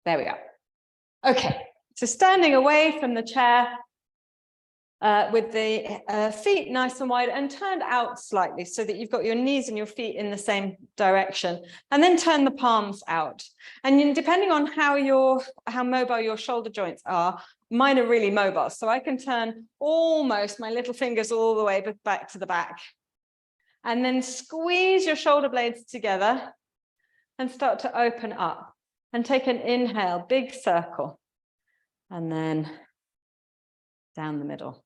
There we go. Okay, so standing away from the chair with the feet nice and wide and turned out slightly so that you've got your knees and your feet in the same direction, and then turn the palms out. And depending on how mobile your shoulder joints are, mine are really mobile, so I can turn almost my little fingers all the way back to the back. And then squeeze your shoulder blades together and start to open up and take an inhale, big circle, and then down the middle.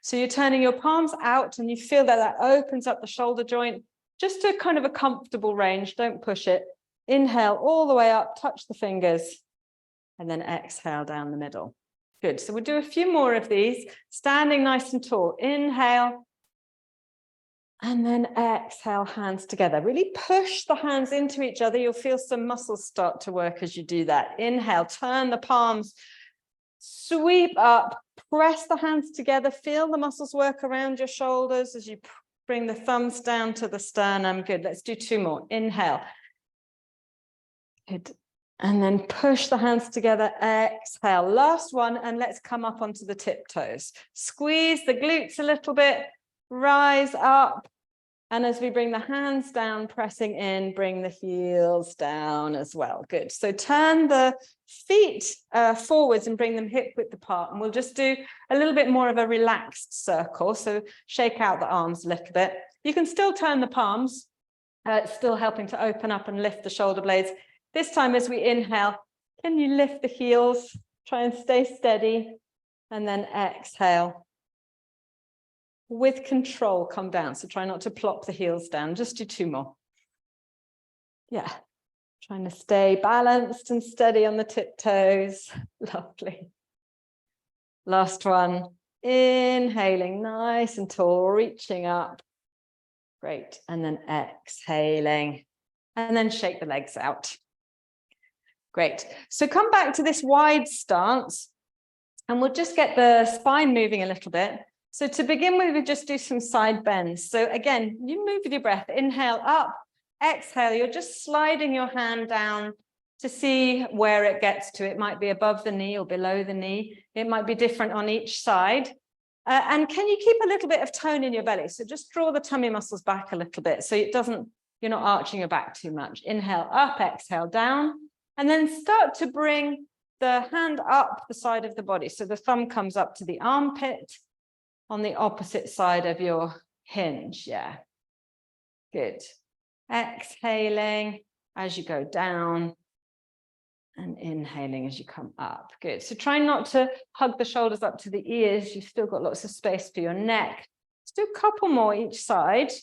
So you're turning your palms out and you feel that that opens up the shoulder joint, just to kind of a comfortable range. Don't push it. Inhale all the way up, touch the fingers, and then exhale down the middle. Good. So we'll do a few more of these, standing nice and tall. Inhale. And then exhale, hands together. Really push the hands into each other. You'll feel some muscles start to work as you do that. Inhale, turn the palms, sweep up, press the hands together. Feel the muscles work around your shoulders as you bring the thumbs down to the sternum. Good. Let's do two more. Inhale. Good. And then push the hands together. Exhale. Last one. And let's come up onto the tiptoes. Squeeze the glutes a little bit. Rise up, and as we bring the hands down, pressing in, bring the heels down as well. Good. So turn the feet forwards and bring them hip width apart, and we'll just do a little bit more of a relaxed circle. So shake out the arms a little bit. You can still turn the palms. It's still helping to open up and lift the shoulder blades. This time as we inhale, can you lift the heels? Try and stay steady, and then exhale. With control, come down. So try not to plop the heels down. Just do two more. Yeah. Trying to stay balanced and steady on the tiptoes. Lovely. Last one. Inhaling nice and tall, reaching up. Great. And then exhaling. And then shake the legs out. Great. So come back to this wide stance. And we'll just get the spine moving a little bit. So to begin with, we just do some side bends. So again, you move with your breath. Inhale up, exhale. You're just sliding your hand down to see where it gets to. It might be above the knee or below the knee. It might be different on each side. And can you keep a little bit of tone in your belly? So just draw the tummy muscles back a little bit so it doesn't, you're not arching your back too much. Inhale up, exhale down, and then start to bring the hand up the side of the body. So the thumb comes up to the armpit, on the opposite side of your hinge. Yeah. Good. Exhaling as you go down and inhaling as you come up. Good. So try not to hug the shoulders up to the ears. You've still got lots of space for your neck. Let's do a couple more each side.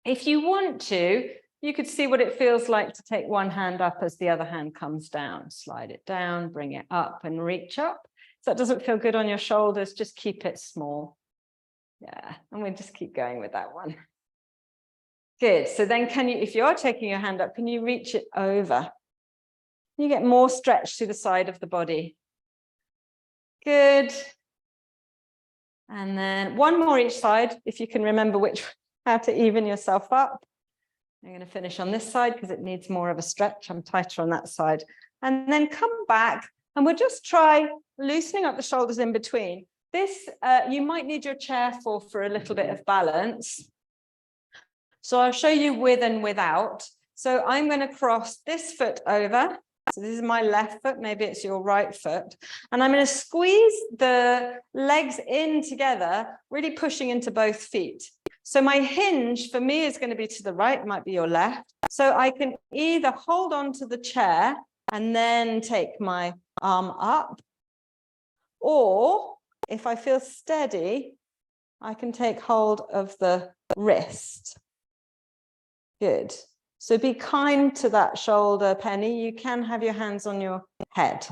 If you want to, you could see what it feels like to take one hand up as the other hand comes down. Slide it down, bring it up and reach up. So that doesn't feel good on your shoulders, just keep it small. Yeah, and we'll just keep going with that one. Good. So then can you, if you're taking your hand up, can you reach it over? You get more stretch to the side of the body. Good. And then one more each side, if you can remember how to even yourself up. I'm going to finish on this side because it needs more of a stretch. I'm tighter on that side. And then come back. And we'll just try loosening up the shoulders in between. This, you might need your chair for a little bit of balance. So I'll show you with and without. So I'm going to cross this foot over. So this is my left foot, maybe it's your right foot. And I'm going to squeeze the legs in together, really pushing into both feet. So my hinge for me is going to be to the right, might be your left. So I can either hold on to the chair and then take my arm up, or if I feel steady, I can take hold of the wrist. Good. So be kind to that shoulder, Penny. You can have your hands on your head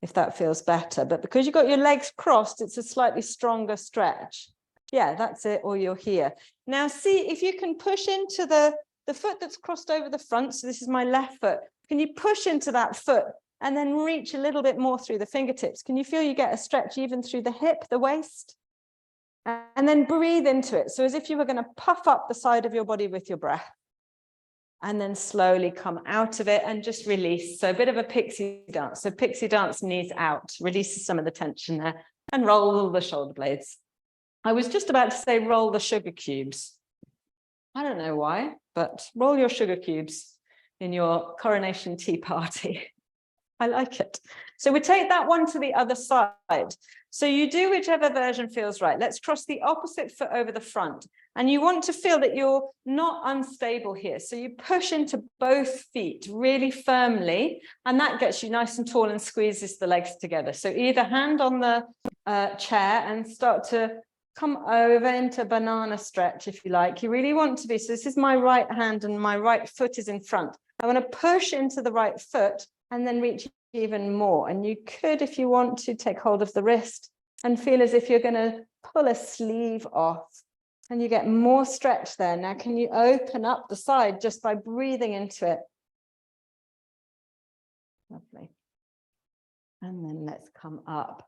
if that feels better, but because you've got your legs crossed, it's a slightly stronger stretch. Yeah, that's it, or you're here. Now see if you can push into the foot that's crossed over the front. So this is my left foot. Can you push into that foot and then reach a little bit more through the fingertips? Can you feel you get a stretch even through the hip, the waist? And then breathe into it. So as if you were going to puff up the side of your body with your breath. and then slowly come out of it and just release. So a bit of a pixie dance. So pixie dance, knees out, releases some of the tension there, and roll the shoulder blades. I was just about to say roll the sugar cubes. I don't know why, but roll your sugar cubes in your coronation tea party. I like it. So we take that one to the other side. So you do whichever version feels right. Let's cross the opposite foot over the front. And you want to feel that you're not unstable here. So you push into both feet really firmly, and that gets you nice and tall and squeezes the legs together. So either hand on the chair and start to come over into banana stretch if you like. You really want to be, so this is my right hand and my right foot is in front. I want to push into the right foot and then reach even more. And you could, if you want to, take hold of the wrist and feel as if you're going to pull a sleeve off. And you get more stretch there. Now, can you open up the side just by breathing into it? Lovely. And then let's come up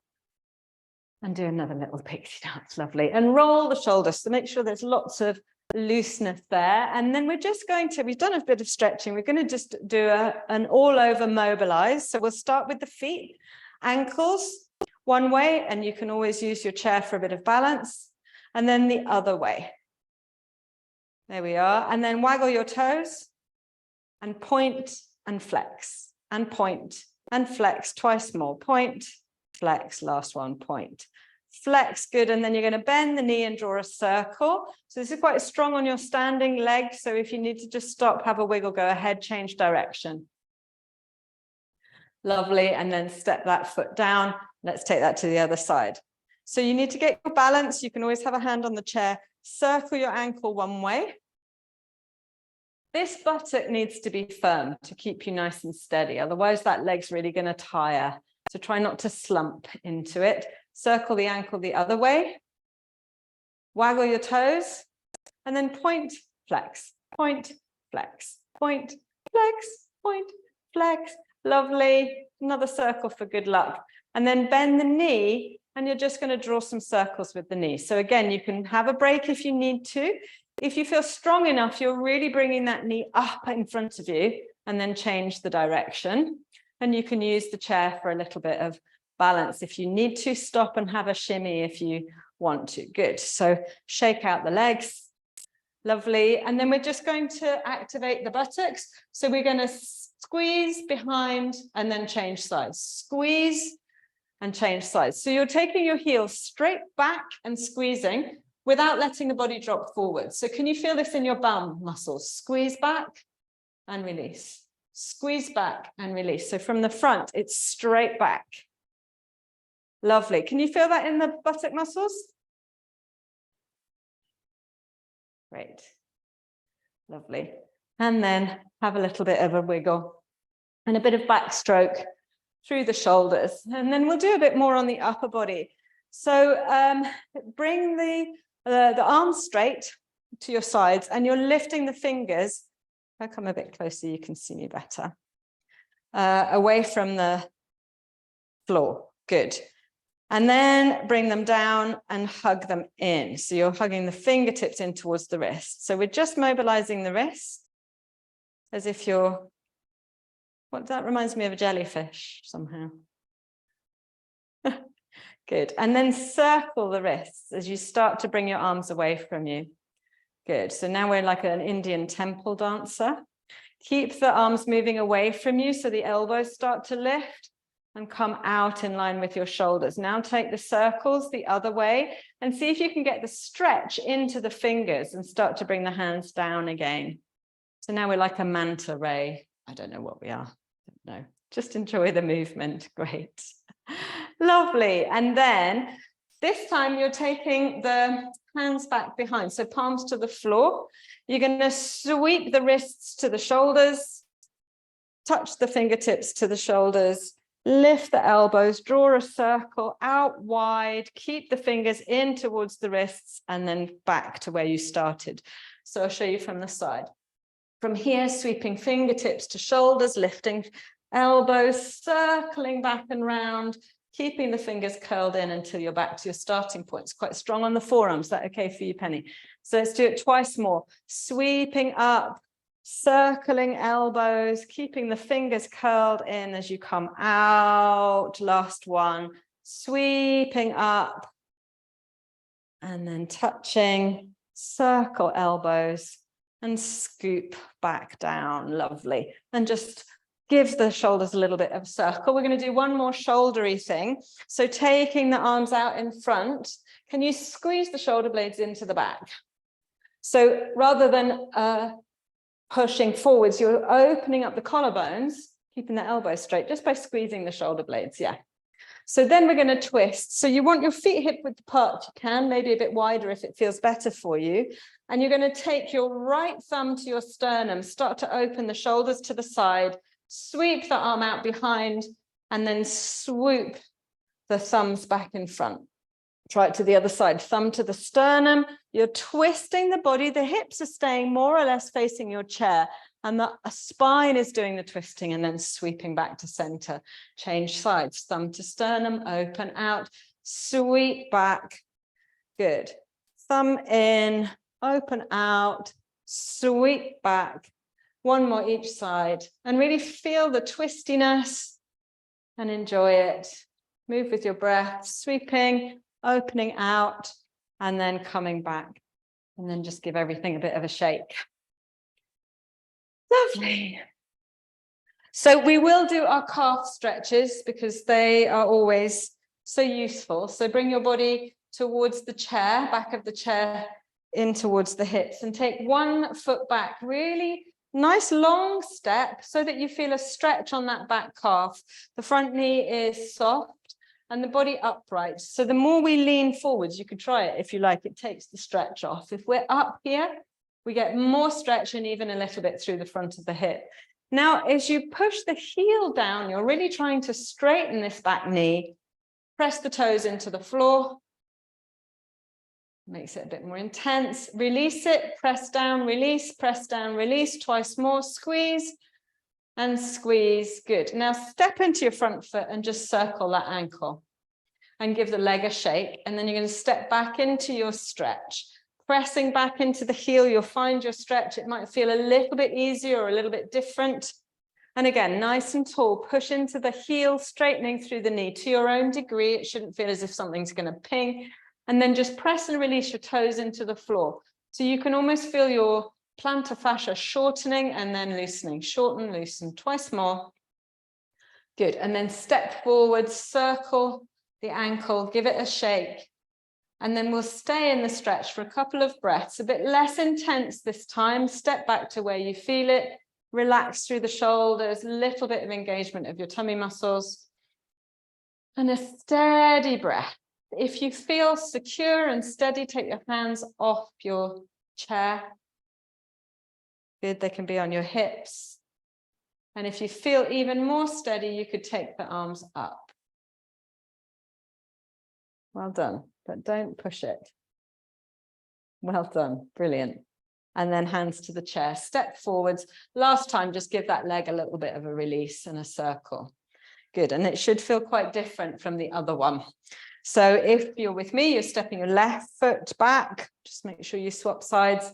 and do another little pixie dance. Lovely. And roll the shoulders to make sure there's lots of looseness there. And then we're just going to, we've done a bit of stretching. We're going to just do an all over mobilize. So we'll start with the feet, ankles one way, and you can always use your chair for a bit of balance. And then the other way. There we are. And then waggle your toes and point and flex and point and flex twice more. Point, flex, last one, point. Flex, good. And then you're going to bend the knee and draw a circle. So this is quite strong on your standing leg. So if you need to just stop, have a wiggle, go ahead, change direction. Lovely. And then step that foot down. Let's take that to the other side. So you need to get your balance. You can always have a hand on the chair. Circle your ankle one way. This buttock needs to be firm to keep you nice and steady. Otherwise, that leg's really going to tire. So try not to slump into it. Circle the ankle the other way. Waggle your toes. And then point, flex, point, flex, point, flex, point, flex. Lovely. Another circle for good luck. And then bend the knee. And you're just going to draw some circles with the knee. So again, you can have a break if you need to. If you feel strong enough, you're really bringing that knee up in front of you and then change the direction. And you can use the chair for a little bit of balance. If you need to, stop and have a shimmy if you want to. Good. So shake out the legs. Lovely. And then we're just going to activate the buttocks. So we're going to squeeze behind and then change sides. Squeeze and change sides. So you're taking your heels straight back and squeezing without letting the body drop forward. So can you feel this in your bum muscles? Squeeze back and release. Squeeze back and release. So from the front, it's straight back. Lovely. Can you feel that in the buttock muscles? Great. Lovely. And then have a little bit of a wiggle and a bit of backstroke through the shoulders. And then we'll do a bit more on the upper body. So bring the arms straight to your sides and you're lifting the fingers. I'll come a bit closer, you can see me better. Away from the floor. Good. And then bring them down and hug them in. So you're hugging the fingertips in towards the wrist. So we're just mobilizing the wrist as if you're, what that reminds me of a jellyfish somehow. Good. And then circle the wrists as you start to bring your arms away from you. Good. So now we're like an Indian temple dancer. Keep the arms moving away from you so the elbows start to lift and come out in line with your shoulders. Now take the circles the other way and see if you can get the stretch into the fingers and start to bring the hands down again. So now we're like a manta ray. I don't know what we are. No, just enjoy the movement. Great. Lovely. And then this time you're taking the hands back behind. So palms to the floor. You're going to sweep the wrists to the shoulders, touch the fingertips to the shoulders, lift the elbows, draw a circle out wide, keep the fingers in towards the wrists and then back to where you started. So I'll show you from the side. From here, sweeping fingertips to shoulders, lifting elbows, circling back and round, keeping the fingers curled in until you're back to your starting point. It's quite strong on the forearms. Is that okay for you, Penny? So let's do it twice more. Sweeping up, Circling elbows, keeping the fingers curled in as you come out. Last one, sweeping up and then touching, circle elbows and scoop back down. Lovely. And just give the shoulders a little bit of a circle. We're going to do one more shouldery thing. So taking the arms out in front, can you squeeze the shoulder blades into the back? So rather than pushing forwards, you're opening up the collarbones, keeping the elbows straight just by squeezing the shoulder blades. Yeah. So then we're going to twist. So you want your feet hip width apart. You can maybe a bit wider if it feels better for you. And you're going to take your right thumb to your sternum, start to open the shoulders to the side, sweep the arm out behind, and then swoop the thumbs back in front. Try it to the other side, thumb to the sternum. You're twisting the body. The hips are staying more or less facing your chair, and the spine is doing the twisting, and then sweeping back to center. Change sides, thumb to sternum, open out, sweep back. Good. Thumb in, open out, sweep back. One more each side, and really feel the twistiness and enjoy it. Move with your breath, sweeping, opening out, and then coming back. And then just give everything a bit of a shake. Lovely. So we will do our calf stretches because they are always so useful. So bring your body towards the chair, back of the chair in towards the hips, and take one foot back. Really nice long step so that you feel a stretch on that back calf. The front knee is soft and the body upright. So the more we lean forwards, you could try it if you like, it takes the stretch off. If we're up here, we get more stretch and even a little bit through the front of the hip. Now, as you push the heel down, you're really trying to straighten this back knee. Press the toes into the floor. Makes it a bit more intense. Release it, press down, release, twice more, squeeze and squeeze. Good. Now step into your front foot and just circle that ankle and give the leg a shake. And then you're going to step back into your stretch. Pressing back into the heel, you'll find your stretch. It might feel a little bit easier or a little bit different. And again, nice and tall, push into the heel, straightening through the knee to your own degree. It shouldn't feel as if something's going to ping. And then just press and release your toes into the floor. So you can almost feel your plantar fascia shortening and then loosening. Shorten, loosen, twice more. Good. And then step forward, circle the ankle, give it a shake. And then we'll stay in the stretch for a couple of breaths, a bit less intense this time. Step back to where you feel it. Relax through the shoulders, a little bit of engagement of your tummy muscles. And a steady breath. If you feel secure and steady, take your hands off your chair. Good, they can be on your hips. And if you feel even more steady, you could take the arms up. Well done, but don't push it. Well done, brilliant. And then hands to the chair, step forwards. Last time, just give that leg a little bit of a release and a circle. Good, and it should feel quite different from the other one. So if you're with me, you're stepping your left foot back. Just make sure you swap sides.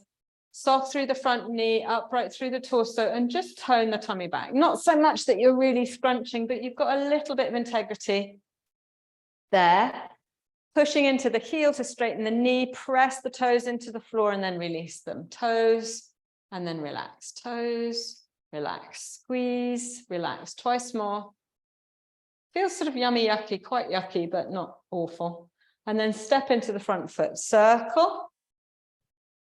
Soft through the front knee, upright through the torso, and just tone the tummy back. Not so much that you're really scrunching, but you've got a little bit of integrity there. Pushing into the heel to straighten the knee, press the toes into the floor and then release them. Toes, and then relax. Toes, relax, squeeze, relax. Twice more. Feels sort of yummy, yucky, quite yucky, but not awful. And then step into the front foot, circle.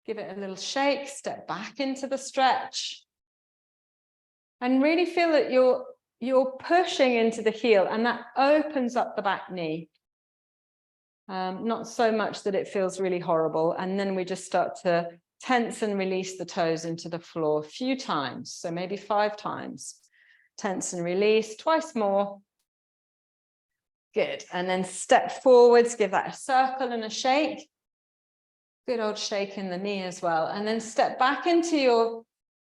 Give it a little shake, step back into the stretch. And really feel that you're pushing into the heel and that opens up the back knee. Not so much that it feels really horrible. And then we just start to tense and release the toes into the floor a few times. So maybe 5 times. Tense and release, twice more. Good. And then step forwards, give that a circle and a shake. Good old shake in the knee as well. And then step back into your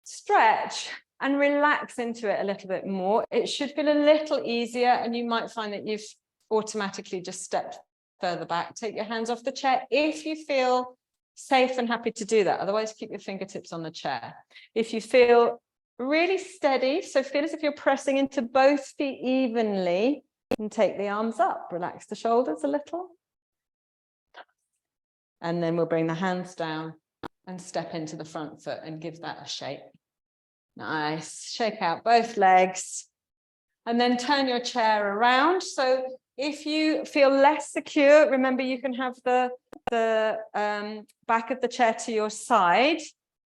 stretch and relax into it a little bit more. It should feel a little easier and you might find that you've automatically just stepped further back. Take your hands off the chair. If you feel safe and happy to do that. Otherwise, keep your fingertips on the chair. If you feel really steady, so feel as if you're pressing into both feet evenly, and take the arms up, relax the shoulders a little. And then we'll bring the hands down and step into the front foot and give that a shake. Nice. Shake out both legs. And then turn your chair around. So if you feel less secure, remember you can have the back of the chair to your side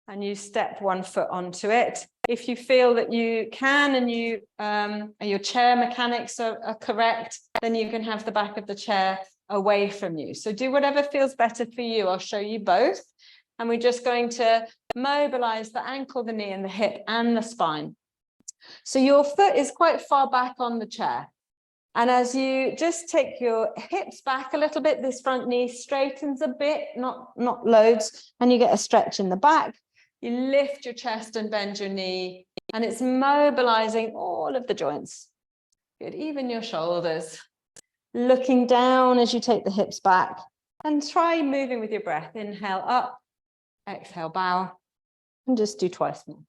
and you step one foot onto it. If you feel that you can and you your chair mechanics are correct, then you can have the back of the chair away from you. So do whatever feels better for you. I'll show you both. And we're just going to mobilize the ankle, the knee, and the hip and the spine. So your foot is quite far back on the chair. And as you just take your hips back a little bit, this front knee straightens a bit, not loads, and you get a stretch in the back. You lift your chest and bend your knee, and it's mobilizing all of the joints. Good, even your shoulders. Looking down as you take the hips back, and try moving with your breath. Inhale up, exhale, bow, and just do twice more.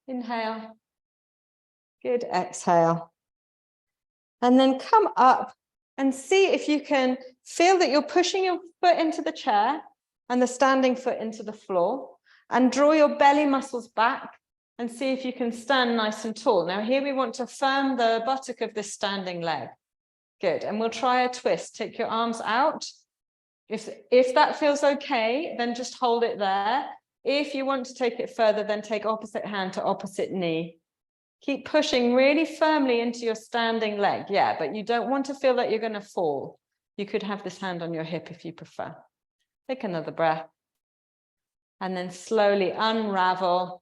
Inhale. Good, exhale. And then come up and see if you can feel that you're pushing your foot into the chair and the standing foot into the floor, and draw your belly muscles back and see if you can stand nice and tall. Now here we want to firm the buttock of this standing leg. Good, and we'll try a twist. Take your arms out. If that feels okay, then just hold it there. If you want to take it further, then take opposite hand to opposite knee. Keep pushing really firmly into your standing leg. Yeah, but you don't want to feel that you're going to fall. You could have this hand on your hip if you prefer. Take another breath. And then slowly unravel.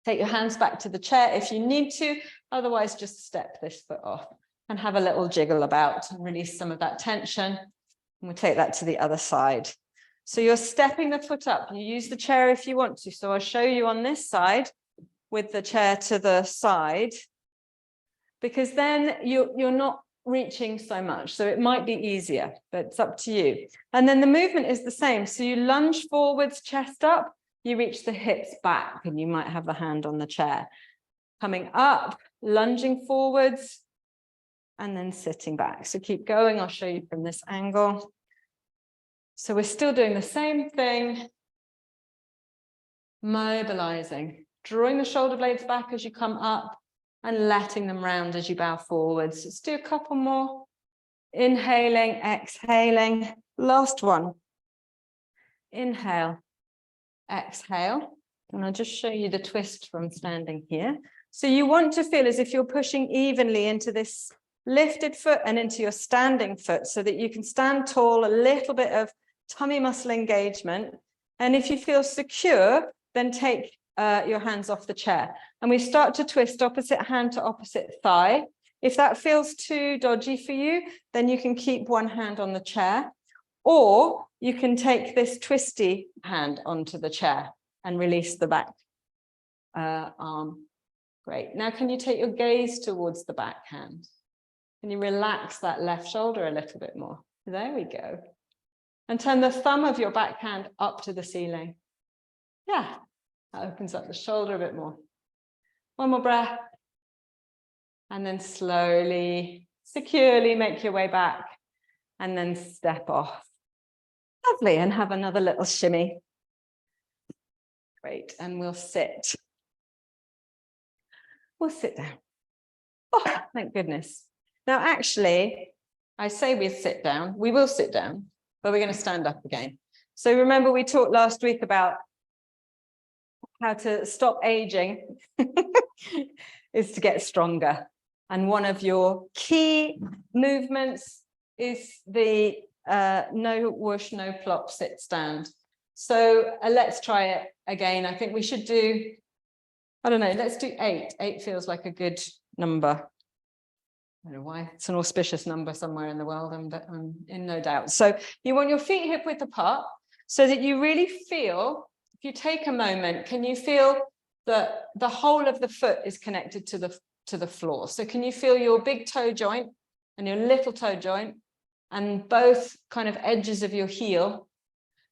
Take your hands back to the chair if you need to. Otherwise, just step this foot off and have a little jiggle about and release some of that tension. And we'll take that to the other side. So you're stepping the foot up. You use the chair if you want to. So I'll show you on this side, with the chair to the side, because then you're not reaching so much. So it might be easier, but it's up to you. And then the movement is the same. So you lunge forwards, chest up, you reach the hips back, and you might have the hand on the chair. Coming up, lunging forwards, and then sitting back. So keep going. I'll show you from this angle. So we're still doing the same thing. Mobilizing. Drawing the shoulder blades back as you come up and letting them round as you bow forwards. Let's do a couple more. Inhaling, exhaling. Last one. Inhale, exhale. And I'll just show you the twist from standing here. So you want to feel as if you're pushing evenly into this lifted foot and into your standing foot so that you can stand tall, a little bit of tummy muscle engagement. And if you feel secure, then take your hands off the chair, and we start to twist opposite hand to opposite thigh. If that feels too dodgy for you, then you can keep one hand on the chair, or you can take this twisty hand onto the chair and release the back arm. Great. Now, can you take your gaze towards the back hand? Can you relax that left shoulder a little bit more? There we go. And turn the thumb of your back hand up to the ceiling. Yeah. That opens up the shoulder a bit more. One more breath. And then slowly, securely make your way back. And then step off. Lovely. And have another little shimmy. Great. And we'll sit. We'll sit down. Oh, thank goodness. Now, actually, I say we sit down. We will sit down, but we're going to stand up again. So remember, we talked last week about how to stop aging is to get stronger. And one of your key movements is the no whoosh, no plop, sit stand. So let's try it again. I think we should do, I don't know, let's do 8. 8 feels like a good number. I don't know why. It's an auspicious number somewhere in the world, I'm in no doubt. So you want your feet hip width apart so that you really feel. If you take a moment, can you feel that the whole of the foot is connected to the floor? So can you feel your big toe joint and your little toe joint and both kind of edges of your heel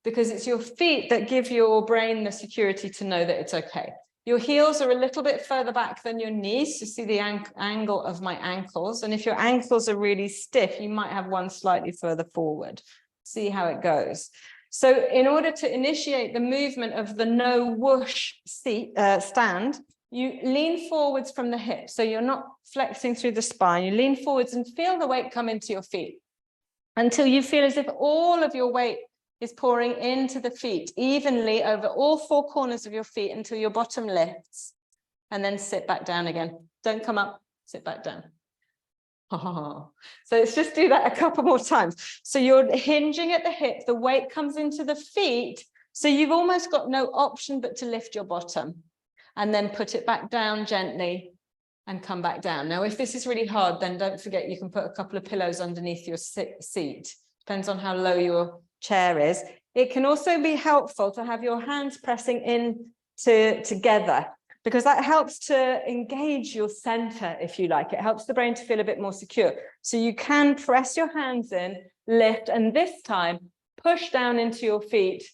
because it's your feet that give your brain the security to know that it's okay. Your heels are a little bit further back than your knees to see the angle of my ankles. And if your ankles are really stiff, you might have one slightly further forward. See how it goes. So in order to initiate the movement of the no whoosh stand, you lean forwards from the hips. So you're not flexing through the spine. You lean forwards and feel the weight come into your feet until you feel as if all of your weight is pouring into the feet evenly over all four corners of your feet until your bottom lifts, and then sit back down again. Don't come up, sit back down. Oh. So let's just do that a couple more times. So you're hinging at the hip, the weight comes into the feet, so you've almost got no option but to lift your bottom and then put it back down gently and come back down. Now, if this is really hard, then don't forget you can put a couple of pillows underneath your seat. Depends on how low your chair is. It can also be helpful to have your hands pressing in together, because that helps to engage your center, if you like. It helps the brain to feel a bit more secure. So you can press your hands in, lift, and this time push down into your feet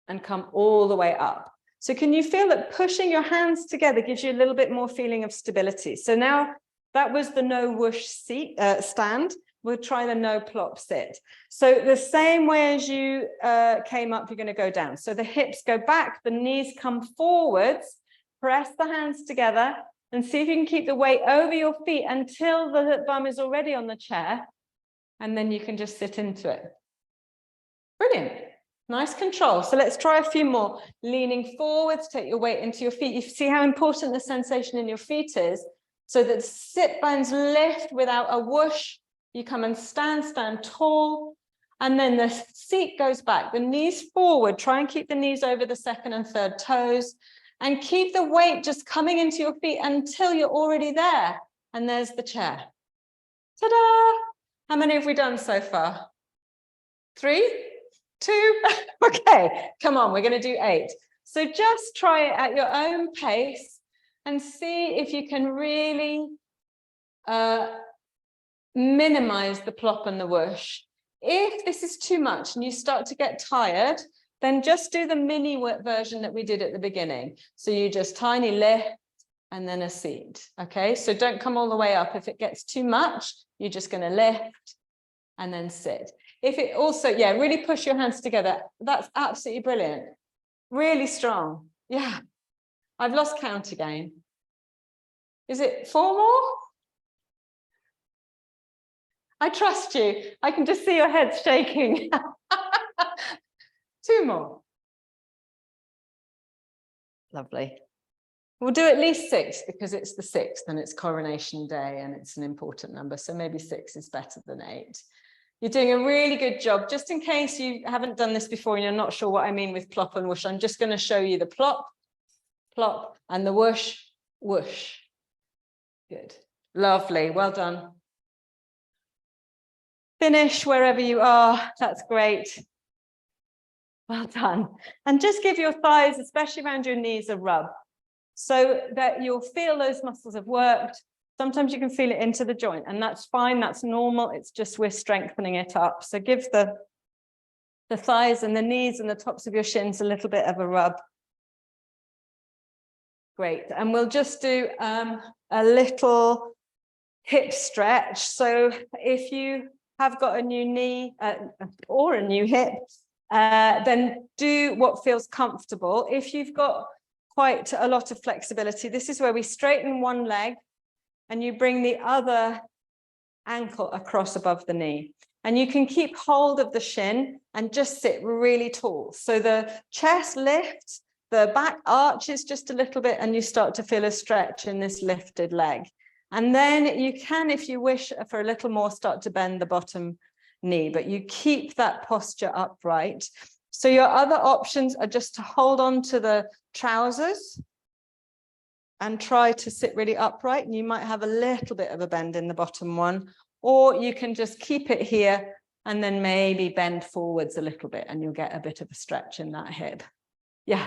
and come all the way up. So can you feel that pushing your hands together gives you a little bit more feeling of stability? So now that was the no whoosh stand. We'll try the no plop sit. So the same way as you came up, you're going to go down. So the hips go back, the knees come forwards, press the hands together and see if you can keep the weight over your feet until the bum is already on the chair. And then you can just sit into it. Brilliant. Nice control. So let's try a few more. Leaning forwards, take your weight into your feet. You see how important the sensation in your feet is. So that sit bones lift without a whoosh. You come and stand tall, and then the seat goes back, the knees forward. Try and keep the knees over the second and third toes, and keep the weight just coming into your feet until you're already there. And there's the chair. Ta-da! How many have we done so far? 3, 2, okay, come on, we're going to do 8. So just try it at your own pace and see if you can really minimize the plop and the whoosh. If this is too much and you start to get tired, then just do the mini version that we did at the beginning. So you just tiny lift and then a seat. Okay, so don't come all the way up. If it gets too much, you're just going to lift and then sit. If it also, yeah, really push your hands together. That's absolutely brilliant. Really strong. Yeah. I've lost count again. Is it 4 more? I trust you. I can just see your heads shaking. 2 more. Lovely. We'll do at least 6 because it's the 6th and it's Coronation Day and it's an important number. So maybe 6 is better than 8. You're doing a really good job. Just in case you haven't done this before and you're not sure what I mean with plop and whoosh, I'm just going to show you the plop, plop, and the whoosh, whoosh. Good. Lovely. Well done. Finish wherever you are. That's great. Well done. And just give your thighs, especially around your knees, a rub so that you'll feel those muscles have worked. Sometimes you can feel it into the joint, and that's fine. That's normal. It's just we're strengthening it up. So give the thighs and the knees and the tops of your shins a little bit of a rub. Great. And we'll just do a little hip stretch. So if you have got a new knee or a new hip, then do what feels comfortable. If you've got quite a lot of flexibility, this is where we straighten one leg and you bring the other ankle across above the knee. And you can keep hold of the shin and just sit really tall. So the chest lifts, the back arches just a little bit, and you start to feel a stretch in this lifted leg. And then you can, if you wish for a little more, start to bend the bottom knee, but you keep that posture upright. So your other options are just to hold on to the trousers and try to sit really upright. And you might have a little bit of a bend in the bottom one, or you can just keep it here and then maybe bend forwards a little bit and you'll get a bit of a stretch in that hip. Yeah.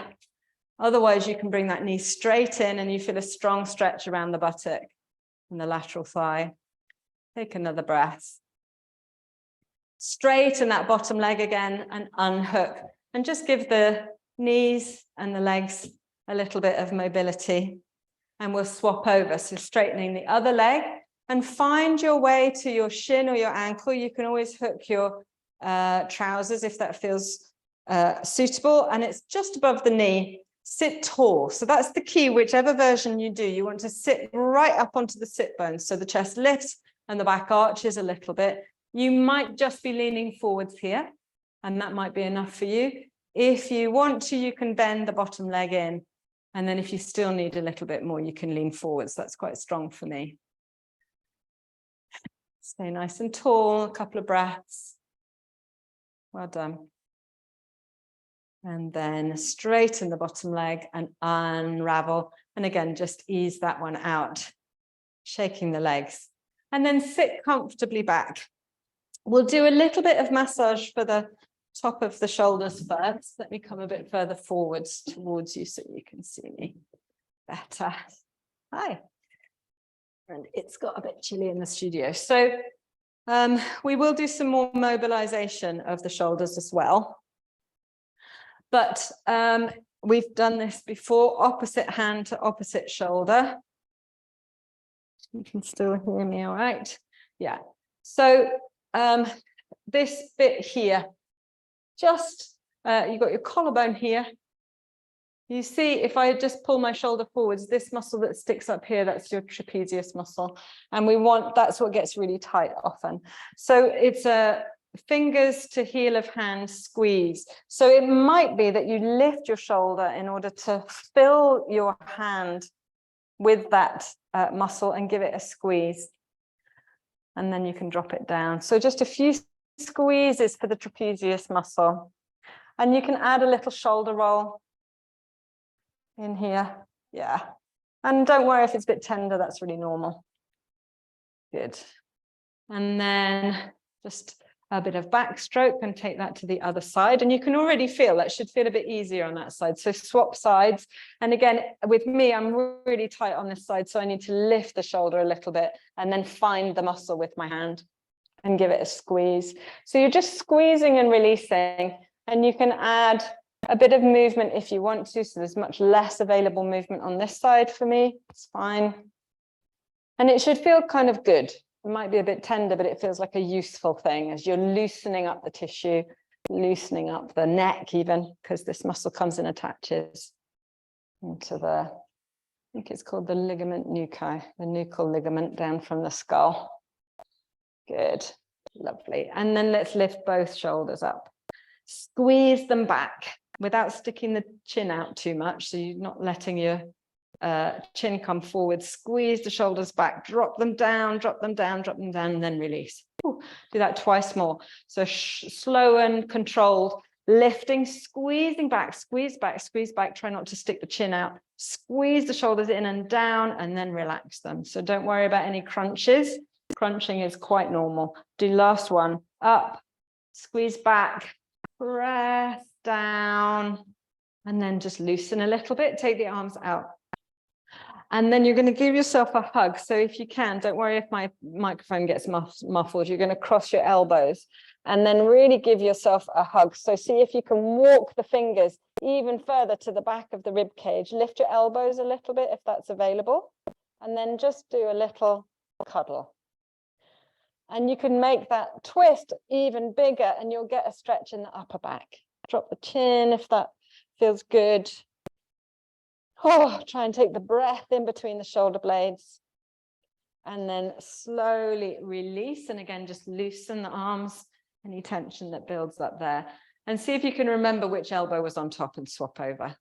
Otherwise, you can bring that knee straight in and you feel a strong stretch around the buttock and the lateral thigh. Take another breath. Straighten that bottom leg again and unhook and just give the knees and the legs a little bit of mobility. And we'll swap over, so straightening the other leg and find your way to your shin or your ankle. You can always hook your trousers if that feels suitable, and it's just above the knee. Sit tall. So that's the key, whichever version you do. You want to sit right up onto the sit bones, so the chest lifts and the back arches a little bit. You might just be leaning forwards here, and that might be enough for you. If you want to, you can bend the bottom leg in, and then if you still need a little bit more, you can lean forwards. That's quite strong for me. Stay nice and tall, a couple of breaths. Well done. And then straighten the bottom leg and unravel. And again, just ease that one out, shaking the legs. And then sit comfortably back. We'll do a little bit of massage for the top of the shoulders first. Let me come a bit further forwards towards you so you can see me better. Hi. And it's got a bit chilly in the studio. So we will do some more mobilization of the shoulders as well. But we've done this before, opposite hand to opposite shoulder. You can still hear me all right? Yeah. So this bit here, just you've got your collarbone here. You see, if I just pull my shoulder forwards, this muscle that sticks up here, that's your trapezius muscle. And we want, that's what gets really tight often. So it's a fingers to heel of hand squeeze. So it might be that you lift your shoulder in order to fill your hand with that muscle and give it a squeeze. And then you can drop it down. So just a few squeezes for the trapezius muscle. And you can add a little shoulder roll in here. Yeah. And don't worry if it's a bit tender, that's really normal. Good. And then just a bit of backstroke and take that to the other side. And you can already feel that should feel a bit easier on that side. So swap sides. And again, with me, I'm really tight on this side. So I need to lift the shoulder a little bit and then find the muscle with my hand and give it a squeeze. So you're just squeezing and releasing, and you can add a bit of movement if you want to. So there's much less available movement on this side for me. It's fine. And it should feel kind of good. It might be a bit tender, but it feels like a useful thing as you're loosening up the tissue, loosening up the neck even, because this muscle comes and attaches into the, I think it's called the ligament nuchae, the nuchal ligament down from the skull. Good, lovely. And then let's lift both shoulders up. Squeeze them back without sticking the chin out too much, so you're not letting your chin come forward. Squeeze the shoulders back, drop them down, drop them down, drop them down, and then release. Ooh, do that twice more. So slow and controlled, lifting, squeezing back, squeeze back, squeeze back. Try not to stick the chin out. Squeeze the shoulders in and down, and then relax them. So don't worry about any crunches. Crunching is quite normal. Do last one. Up, squeeze back, press down, and then just loosen a little bit. Take the arms out. And then you're going to give yourself a hug. So if you can, don't worry if my microphone gets muffled. You're going to cross your elbows and then really give yourself a hug. So see if you can walk the fingers even further to the back of the rib cage. Lift your elbows a little bit if that's available. And then just do a little cuddle. And you can make that twist even bigger and you'll get a stretch in the upper back. Drop the chin if that feels good. Oh, try and take the breath in between the shoulder blades and then slowly release. And again, just loosen the arms, any tension that builds up there. And see if you can remember which elbow was on top and swap over.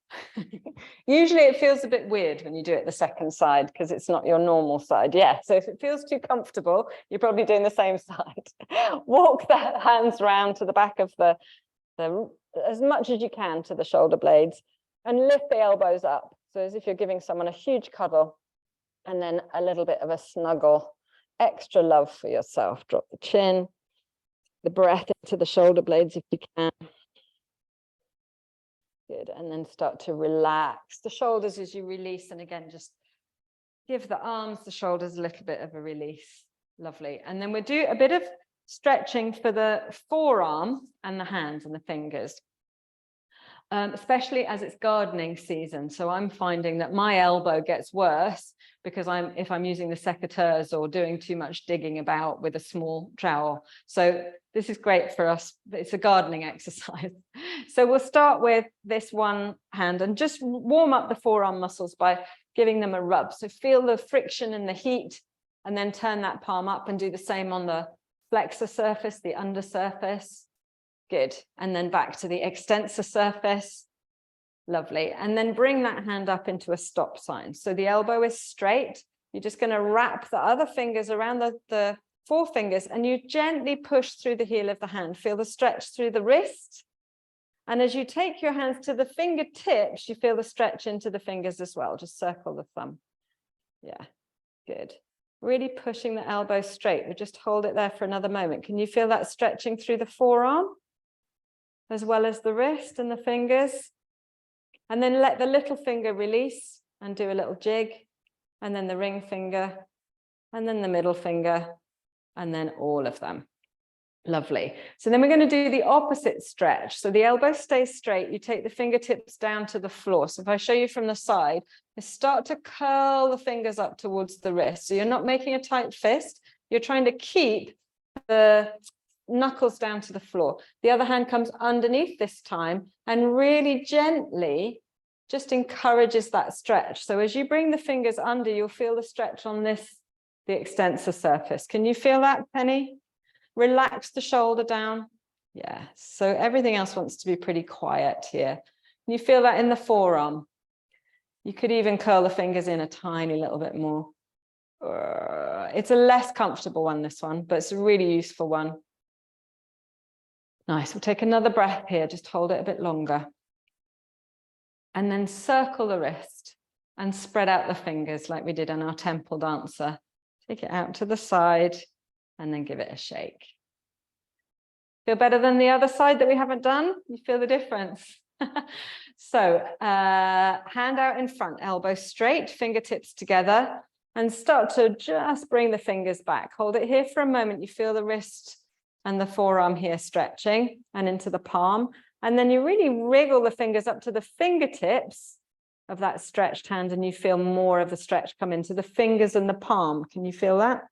Usually it feels a bit weird when you do it the second side because it's not your normal side. Yeah, so if it feels too comfortable, you're probably doing the same side. Walk the hands round to the back of the as much as you can to the shoulder blades and lift the elbows up. So as if you're giving someone a huge cuddle and then a little bit of a snuggle, extra love for yourself. Drop the chin, the breath into the shoulder blades if you can. Good, and then start to relax the shoulders as you release. And again, just give the arms, the shoulders a little bit of a release. Lovely. And then we'll do a bit of stretching for the forearm and the hands and the fingers. especially as it's gardening season. So I'm finding that my elbow gets worse because if I'm using the secateurs or doing too much digging about with a small trowel. So this is great for us. It's a gardening exercise. So we'll start with this one hand and just warm up the forearm muscles by giving them a rub. So feel the friction and the heat, and then turn that palm up and do the same on the flexor surface, the under surface. Good. And then back to the extensor surface. Lovely. And then bring that hand up into a stop sign. So the elbow is straight. You're just going to wrap the other fingers around the forefingers, and you gently push through the heel of the hand. Feel the stretch through the wrist. And as you take your hands to the fingertips, you feel the stretch into the fingers as well. Just circle the thumb. Yeah, good. Really pushing the elbow straight. We'll just hold it there for another moment. Can you feel that stretching through the forearm, as well as the wrist and the fingers? And then let the little finger release and do a little jig, and then the ring finger, and then the middle finger, and then all of them. Lovely. So then we're going to do the opposite stretch. So the elbow stays straight. You take the fingertips down to the floor. So if I show you from the side, you start to curl the fingers up towards the wrist. So you're not making a tight fist. You're trying to keep the knuckles down to the floor. The other hand comes underneath this time and really gently just encourages that stretch. So as you bring the fingers under, you'll feel the stretch on the extensor surface. Can you feel that, Penny? Relax the shoulder down. Yeah, so everything else wants to be pretty quiet here. Can you feel that in the forearm? You could even curl the fingers in a tiny little bit more. It's a less comfortable one, this one, but it's a really useful one. Nice. We'll take another breath here. Just hold it a bit longer. And then circle the wrist and spread out the fingers like we did on our temple dancer. Take it out to the side and then give it a shake. Feel better than the other side that we haven't done? You feel the difference? So hand out in front, elbow straight, fingertips together, and start to just bring the fingers back. Hold it here for a moment. You feel the wrist and the forearm here stretching and into the palm. And then you really wriggle the fingers up to the fingertips of that stretched hand, and you feel more of the stretch come into the fingers and the palm. Can you feel that?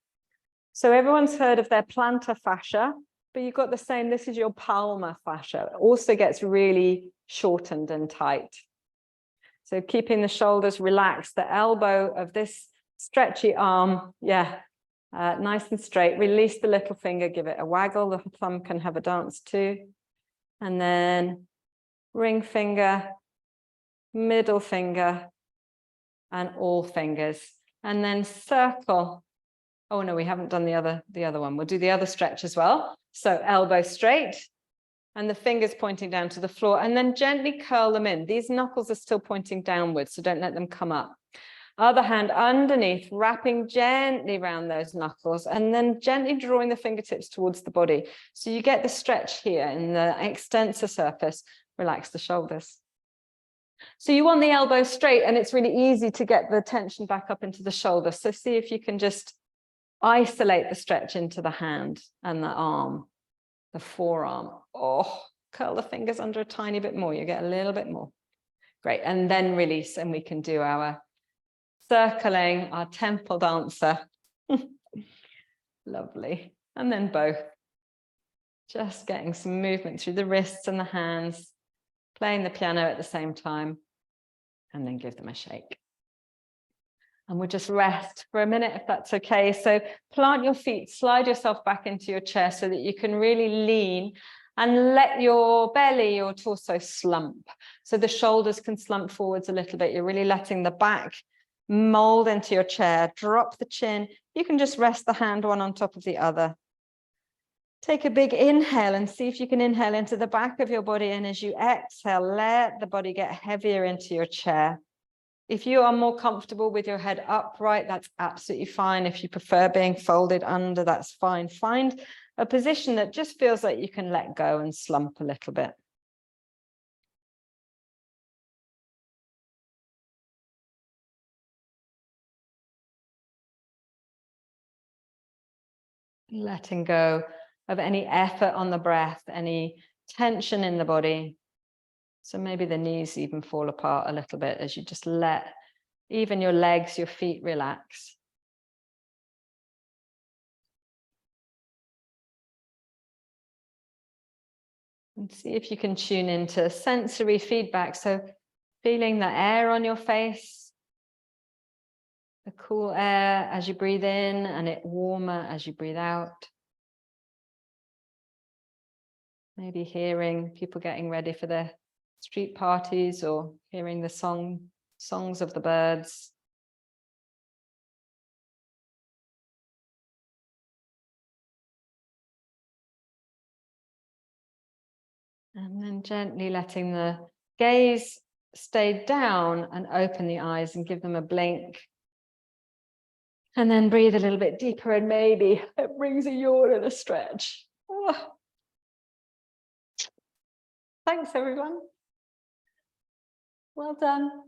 So everyone's heard of their plantar fascia, but you've got the same. This is your palmar fascia. It also gets really shortened and tight. So keeping the shoulders relaxed, the elbow of this stretchy arm, nice and straight. Release the little finger, give it a waggle. The thumb can have a dance too. And then ring finger, middle finger, and all fingers. And then circle. Oh no, we haven't done the other one. We'll do the other stretch as well. So elbow straight and the fingers pointing down to the floor, and then gently curl them in. These knuckles are still pointing downwards, so don't let them come up. Other hand underneath, wrapping gently around those knuckles, and then gently drawing the fingertips towards the body. So you get the stretch here in the extensor surface. Relax the shoulders. So you want the elbow straight, and it's really easy to get the tension back up into the shoulder. So see if you can just isolate the stretch into the hand and the arm, the forearm. Oh, curl the fingers under a tiny bit more. You get a little bit more. Great. And then release, and we can do our circling, our temple dancer. Lovely. And then both. Just getting some movement through the wrists and the hands, playing the piano at the same time, and then give them a shake. And we'll just rest for a minute, if that's okay. So plant your feet, slide yourself back into your chair so that you can really lean and let your belly, your torso slump. So the shoulders can slump forwards a little bit. You're really letting the back mold into your chair. Drop the chin. You can just rest the hand one on top of the other. Take a big inhale and see if you can inhale into the back of your body. And as you exhale, let the body get heavier into your chair. If you are more comfortable with your head upright, that's absolutely fine. If you prefer being folded under, that's fine. Find a position that just feels like you can let go and slump a little bit. Letting go of any effort on the breath, any tension in the body. So maybe the knees even fall apart a little bit as you just let even your legs, your feet relax. And see if you can tune into sensory feedback. So feeling the air on your face, the cool air as you breathe in and it warmer as you breathe out. Maybe hearing people getting ready for their street parties or hearing the songs of the birds. And then gently letting the gaze stay down and open the eyes and give them a blink. And then breathe a little bit deeper and maybe it brings a yawn and a stretch. Oh. Thanks, everyone. Well done.